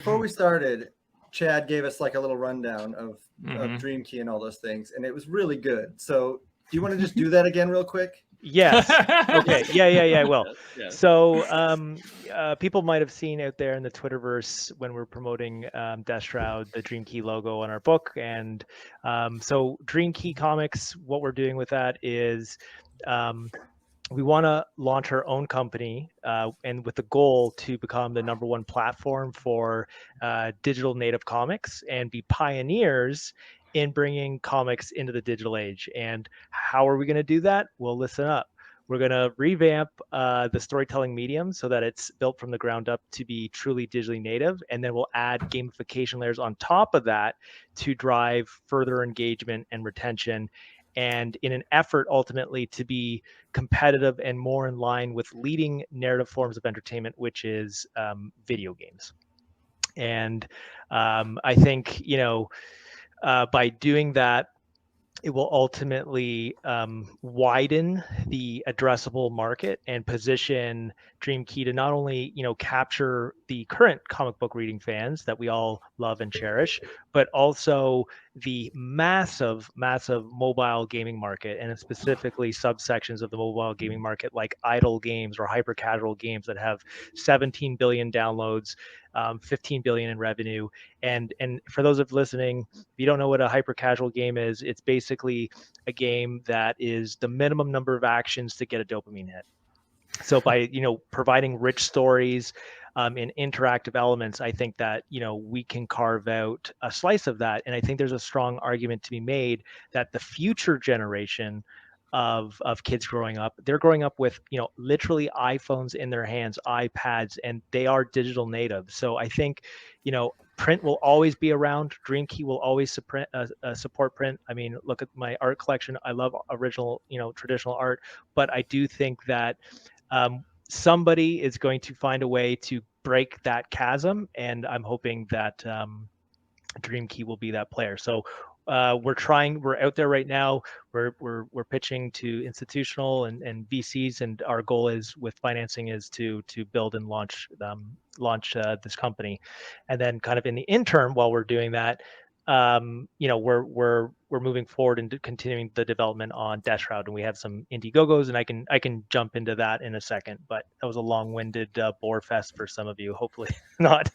Before we started, Chad gave us like a little rundown of Dream Key and all those things, and it was really good. So do you want to just do that again real quick? Yes. Okay. Yeah. Well, Yes. so people might have seen out there in the Twitterverse when we're promoting Deathshroud, the Dream Key logo on our book. And so Dream Key Comics, what we're doing with that is we want to launch our own company and with the goal to become the #1 platform for digital native comics and be pioneers in bringing comics into the digital age. And how are we going to do that? Well, listen up. We're going to revamp the storytelling medium so that it's built from the ground up to be truly digitally native. And then we'll add gamification layers on top of that to drive further engagement and retention. And in an effort ultimately to be competitive and more in line with leading narrative forms of entertainment, which is video games. And I think, by doing that, it will ultimately widen the addressable market and position Dream Key to not only, capture the current comic book reading fans that we all love and cherish, but also the massive mobile gaming market, and specifically subsections of the mobile gaming market like idle games or hyper casual games that have 17 billion downloads, 15 billion in revenue. And for those of listening, if you don't know what a hyper casual game is, it's basically a game that is the minimum number of actions to get a dopamine hit. So by providing rich stories and interactive elements, I think that we can carve out a slice of that. And I think there's a strong argument to be made that the future generation of kids growing up, they're growing up with literally iPhones in their hands, iPads, and they are digital natives. So I think print will always be around. Dream Key will always support print. I mean, look at my art collection. I love original, traditional art, but I do think that somebody is going to find a way to break that chasm, and I'm hoping that Dream Key will be that player. So we're out there right now. We're pitching to institutional and VCs, and our goal is with financing is to build and launch this company. And then kind of in the interim, while we're doing that, we're moving forward and continuing the development on Deathshroud, and we have some Indiegogos, and I can jump into that in a second. But that was a long-winded bore fest for some of you. Hopefully not.